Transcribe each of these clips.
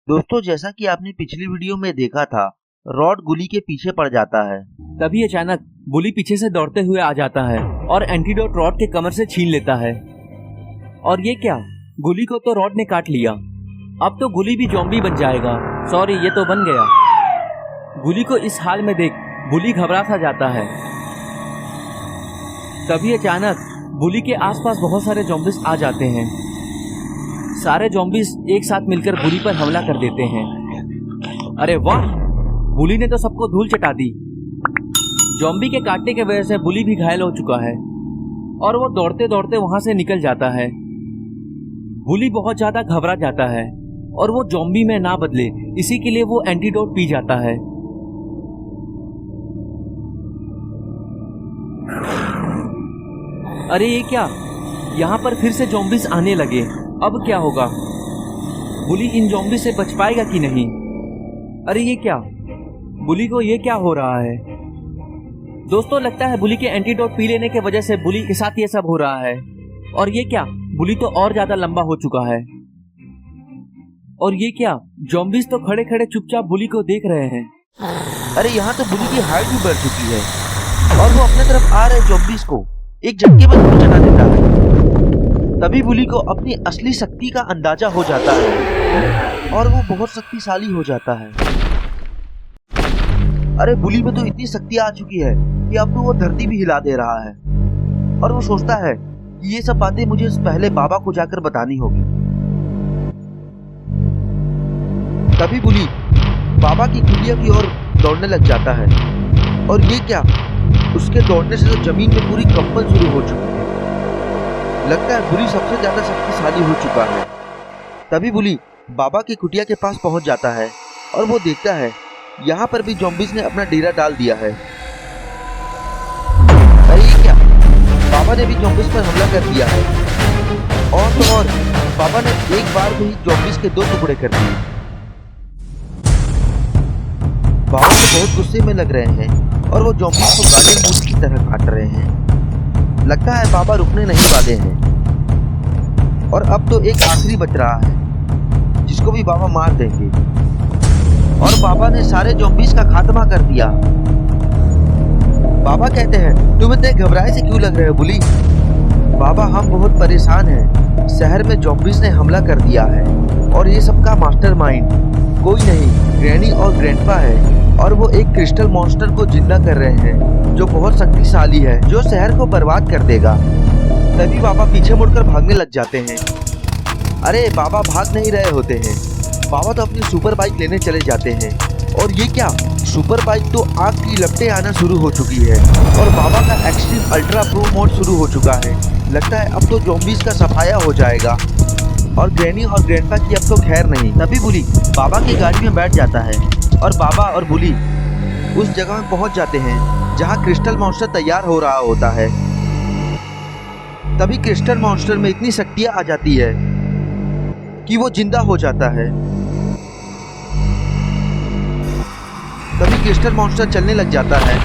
दोस्तों, जैसा कि आपने पिछली वीडियो में देखा था, रॉड गुली के पीछे पड़ जाता है। तभी अचानक बुली पीछे से दौड़ते हुए आ जाता है और एंटीडोट रॉड के कमर से छीन लेता है। और ये क्या, गुली को तो रॉड ने काट लिया। अब तो गुली भी ज़ॉम्बी बन जाएगा। सॉरी, ये तो बन गया। गुली को इस हाल में देख बुली घबरा सा जाता है। तभी अचानक बुली के आसपास बहुत सारे ज़ॉम्बीज आ जाते हैं। सारे ज़ॉम्बीज एक साथ मिलकर बुली पर हमला कर देते हैं। अरे वाह, बुली ने तो सबको धूल चटा दी। ज़ॉम्बी के काटने की वजह से बुली भी घायल हो चुका है और वो दौड़ते दौड़ते वहां से निकल जाता है। बुली बहुत ज्यादा घबरा जाता है और वो ज़ॉम्बी में ना बदले, इसी के लिए वो एंटीडोट पी जाता है। अरे ये क्या, यहाँ पर फिर से ज़ॉम्बीज आने लगे। अब क्या होगा? बुली इन ज़ॉम्बी से बच पाएगा कि नहीं? अरे ये क्या, बुली को ये क्या हो रहा है? दोस्तों, लगता है बुली के एंटीडोट पी लेने के वजह से बुली के साथ ये सब हो रहा है। और ये क्या, बुली तो और ज्यादा लंबा हो चुका है। और ये क्या, ज़ॉम्बीज तो खड़े खड़े चुपचाप बुली को देख रहे हैं। अरे यहाँ तो बुली की हाइट भी बढ़ चुकी है और वो अपने तरफ आ रहे ज़ॉम्बीज को एक झटके में धूल चटा देता है। तभी बुली को अपनी असली शक्ति का अंदाजा हो जाता है और वो बहुत शक्तिशाली हो जाता है। अरे बुली में तो इतनी शक्ति आ चुकी है कि अब तो वो धरती भी हिला दे रहा है। और वो सोचता है कि ये सब बातें मुझे पहले बाबा को जाकर बतानी होगी। तभी बुली बाबा की कुटिया की ओर दौड़ने लग जाता है। और ये क्या, उसके दौड़ने से तो जमीन में पूरी कंपन शुरू हो चुकी है। लगता है बुली सबसे ज्यादा शक्तिशाली हो चुका है। तभी बुली बाबा की कुटिया के पास पहुंच जाता है और वो देखता है यहाँ पर भी ज़ॉम्बीज ने अपना डेरा डाल दिया है। अरे ये क्या, बाबा ने भी ज़ॉम्बीज पर हमला कर दिया है। और तो और बाबा ने एक बार में ही ज़ॉम्बीज के 2 टुकड़े कर दिए। बाबा तो बहुत गुस्से में लग रहे हैं और वो ज़ॉम्बीज को गार्डन मूस की तरह काट रहे हैं। लगता है बाबा रुकने नहीं वाले हैं। और अब तो एक आखिरी बच रहा है जिसको भी बाबा मार देंगे। और बाबा ने सारे ज़ॉम्बीज का खात्मा कर दिया। बाबा कहते हैं, तुम इतने घबराए से क्यों लग रहे हो बुली? बाबा, हम बहुत परेशान हैं। शहर में ज़ॉम्बीज ने हमला कर दिया है और ये सबका मास्टरमाइंड कोई नहीं, ग्रैनी और ग्रैंडपा है। और वो एक क्रिस्टल मॉन्स्टर को जिंदा कर रहे हैं जो बहुत शक्तिशाली है, जो शहर को बर्बाद कर देगा। तभी बाबा पीछे मुड़कर भागने लग जाते हैं। अरे बाबा भाग नहीं रहे होते हैं, बाबा तो अपनी सुपर बाइक लेने चले जाते हैं। और ये क्या, सुपर बाइक तो आग की लपटें आना शुरू हो चुकी है और बाबा का एक्सट्रीम अल्ट्रा प्रो मोड शुरू हो चुका है। लगता है अब तो ज़ॉम्बीज का सफाया हो जाएगा और ग्रैनी और ग्रैंडपा की अब तो खैर नहीं। तभी बुली बाबा की गाड़ी में बैठ जाता है और बाबा और बुली उस जगह में पहुंच जाते हैं जहां क्रिस्टल मॉन्स्टर तैयार हो रहा होता है। तभी क्रिस्टल मॉन्स्टर में इतनी शक्तियां आ जाती है कि वो जिंदा हो जाता है। तभी क्रिस्टल मॉन्स्टर चलने लग जाता है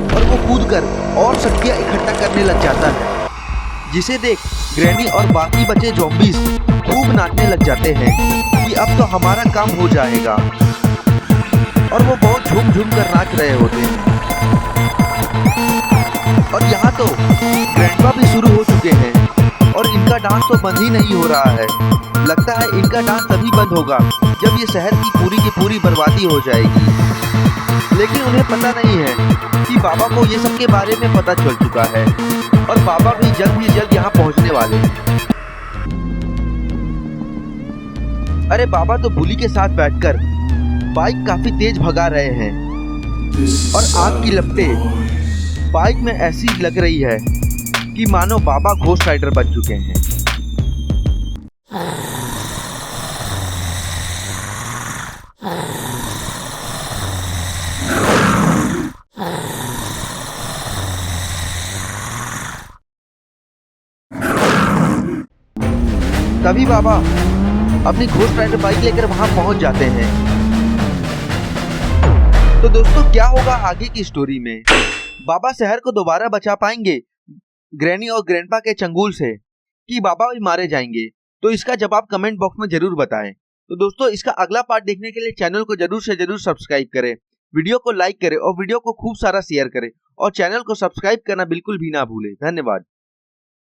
और वो कूदकर और शक्तियां इकट्ठा करने लग जाता है, जिसे देख ग्रैनी और बाकी बचे ज़ॉम्बीज खूब नाचने लग जाते हैं कि अब तो हमारा काम हो जाएगा। और वो बहुत झूम झूम कर नाच रहे होते हैं। और यहाँ तो ग्रैंडपा भी शुरू हो चुके हैं और इनका डांस तो बंद ही नहीं हो रहा है। लगता है इनका डांस तभी बंद होगा जब ये शहर की पूरी बर्बादी हो जाएगी। लेकिन उन्हें पता नहीं है कि बाबा को ये सब के बारे में पता चल चुका है और बाबा भी जल्द ही जल्द यहाँ पहुँचने वाले हैं। अरे बाबा तो बुली के साथ बैठकर बाइक काफी तेज भगा रहे हैं और आग की लपटें बाइक में ऐसी लग रही है कि मानो बाबा घोस्ट राइडर बन चुके हैं। तभी बाबा अपनी घोस्ट राइडर बाइक लेकर वहां पहुंच जाते हैं। तो दोस्तों, क्या होगा आगे की स्टोरी में? बाबा शहर को दोबारा बचा पाएंगे ग्रैनी और ग्रैंडपा के चंगुल से, कि बाबा भी मारे जाएंगे? तो इसका जवाब कमेंट बॉक्स में जरूर बताएं। तो दोस्तों, इसका अगला पार्ट देखने के लिए चैनल को जरूर से जरूर सब्सक्राइब करें, वीडियो को लाइक करें और वीडियो को खूब सारा शेयर करें और चैनल को सब्सक्राइब करना बिल्कुल भी ना भूलें। धन्यवाद।